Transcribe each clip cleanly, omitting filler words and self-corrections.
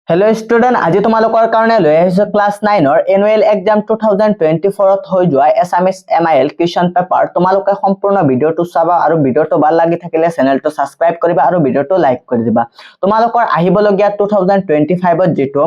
hello student आज তোমালোকৰ কাৰণে লৈ আহিছো ক্লাস 9 ৰ এনুৱেল এক্সাম 2024 ত হৈ যোৱা এছামিজ এমআইএল কোৱেশ্চন পেপাৰ তোমালোকে সম্পূৰ্ণ ভিডিওটো চাবা আৰু ভিডিওটো ভাল লাগি থাকিলে চেনেলটো সাবস্ক্ৰাইব কৰিবা আৰু ভিডিওটো লাইক কৰি দিবা তোমালোকৰ আহিবলগীয়া 2025 ত যেটো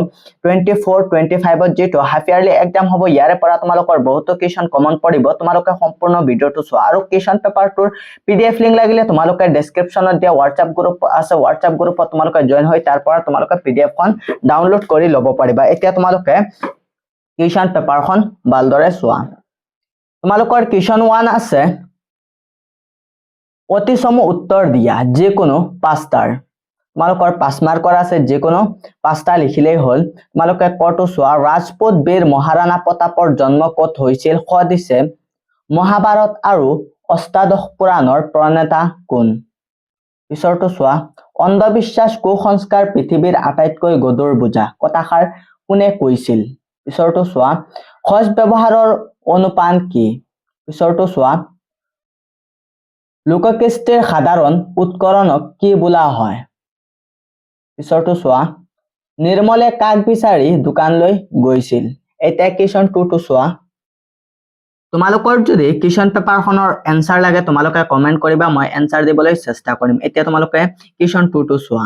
25 ত যেটো হাফ ইয়াৰলি এক্সাম হ'ব ইয়াৰে পৰা তোমালোকৰ বহুতো কোৱেশ্চন কমন পৰিব তোমালোকে সম্পূৰ্ণ ভিডিওটো চোৱা আৰু কোৱেশ্চন পেপাৰটোৰ পিডিএফ লিংক লাগিলে তোমালোকে ডেসক্ৰিপচনত দিয়া WhatsApp গ্ৰুপ আছে WhatsApp গ্ৰুপত তোমালোকে জয়েন হৈ তাৰ পৰা তোমালোকে পিডিএফ খন ডাউনলোড কৰি লব পাৰিবা এতিয়া তোমালোকে কোৱেশ্চন পেপাৰখন ভালদৰে চোৱা তোমালোকৰ কোৱেশ্চন 1 আছে অতিসম উত্তৰ দিয়া যে কোনো পাঁচটাৰ তোমালোকৰ 5 মাৰ্কৰ আছে যে কোনো পাঁচটা লিখিলেই হ'ল তোমালোকে কটো চোৱা ৰাজপুত বীৰ মহাৰাণা প্ৰতাপৰ জন্ম ক'ত হৈছিল খ দিছে মহাভাৰত আৰু অষ্টাদশ পুৰাণৰ প্ৰণেতা কোন পিছৰটো চোৱা অন্ধবিশ্বাস কুসংস্কাৰ পৃথিৱীৰ আটাইতকৈ গধুৰ বোজা কথাষাৰ কোনে কৈছিল পিছৰটো চোৱা খজ ব্যৱহাৰৰ অনুপান কি পিছৰটো চোৱা লোককৃষ্টিৰ সাধাৰণ উৎকৰণক কি বোলা হয় পিছৰটো চোৱা নিৰ্মলে কাক বিচাৰি দোকানলৈ গৈছিল এটা কোৱেশ্চন 2 টো চোৱা তোমালোকৰ যদি কোৱেশ্চন পেপাৰখনৰ এনসাৰ লাগে তোমালোকে কমেন্ট কৰিবা মই এনসাৰ দিবলৈ চেষ্টা কৰিম এতিয়া তোমালোকে কোৱেশ্চন 2 টো চোৱা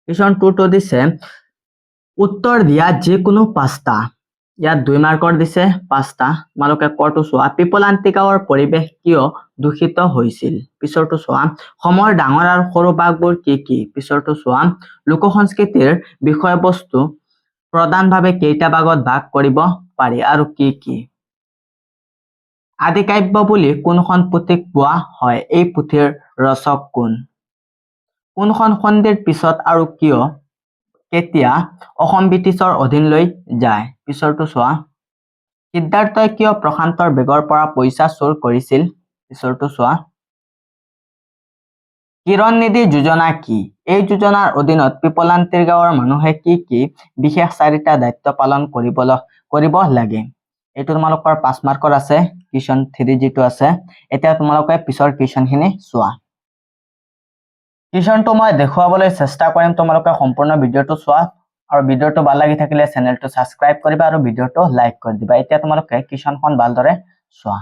কোৱেশ্চন 2 টো দিছে উত্তৰ দিয়া যে কোনো পাঁচটা ইয়াত 2 মাৰ্কৰ দিছে পাঁচটা তোমালোকে কটো চোৱা পিপলান্তিকাওৰ পৰিবেশ কিয় দূষিত হৈছিল পিছৰটো চোৱা সময়ৰ ডাঙৰ আৰু সৰু ভাগবোৰ কি কি পিছৰটো চোৱা লোক সংস্কৃতিৰ বিষয়বস্তু প্ৰধানভাৱে কেইটা ভাগত ভাগ কৰিব পাৰি আৰু কি কি আদিকাব্য বুলি কোনখন পুথিক কোৱা হয় এই পুথিৰ ৰচক কোনখন সন্ধিৰ পিছত আৰু কিয় কেতিয়া অসম ব্ৰিটিছৰ অধীনলৈ যায় পিছৰটো চোৱা সিদ্ধাৰ্থই কিয় প্ৰশান্তৰ বেগৰ পৰা পইচা চুৰ কৰিছিল পিছৰটো চোৱা কিৰণ নিধি যোজনা কি এই যোজনাৰ অধীনত পিপলান্তিৰ গাঁৱৰ মানুহে কি বিশেষ চাৰিটা দায়িত্ব পালন কৰিব লাগে এটো তোমালোকৰ 5 মাৰ্কৰ আছে কোৱেশ্চন 3 যেটো আছে এতিয়া তোমালোকে পিছৰ কোৱেশ্চনখিনি চোৱা কোৱেশ্চনটো মই দেখুৱাবলৈ চেষ্টা কৰিম তোমালোকে সম্পূৰ্ণ ভিডিওটো চোৱা আৰু ভিডিওটো ভাল লাগি থাকিলে চেনেলটো সাবস্ক্ৰাইব কৰিবা আৰু ভিডিওটো লাইক কৰি দিবা এতিয়া তোমালোকে কোৱেশ্চনখন ভালদৰে চোৱা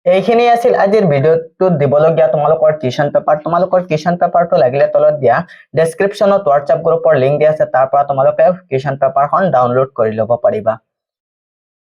এইখিনি আছিল আজিৰ ভিডিওটো দিবলগীয়া তোমালোকৰ কোৱেশ্চন পেপাৰ তোমালোকৰ কোৱেশ্চন পেপাৰটো লাগিলে তলত দিয়া ডেসক্ৰিপচনত WhatsApp গ্ৰুপৰ লিংক দিয়া আছে তাৰ পৰা তোমালোকে কোৱেশ্চন পেপাৰখন ডাউনলোড কৰি ল'ব পাৰিবা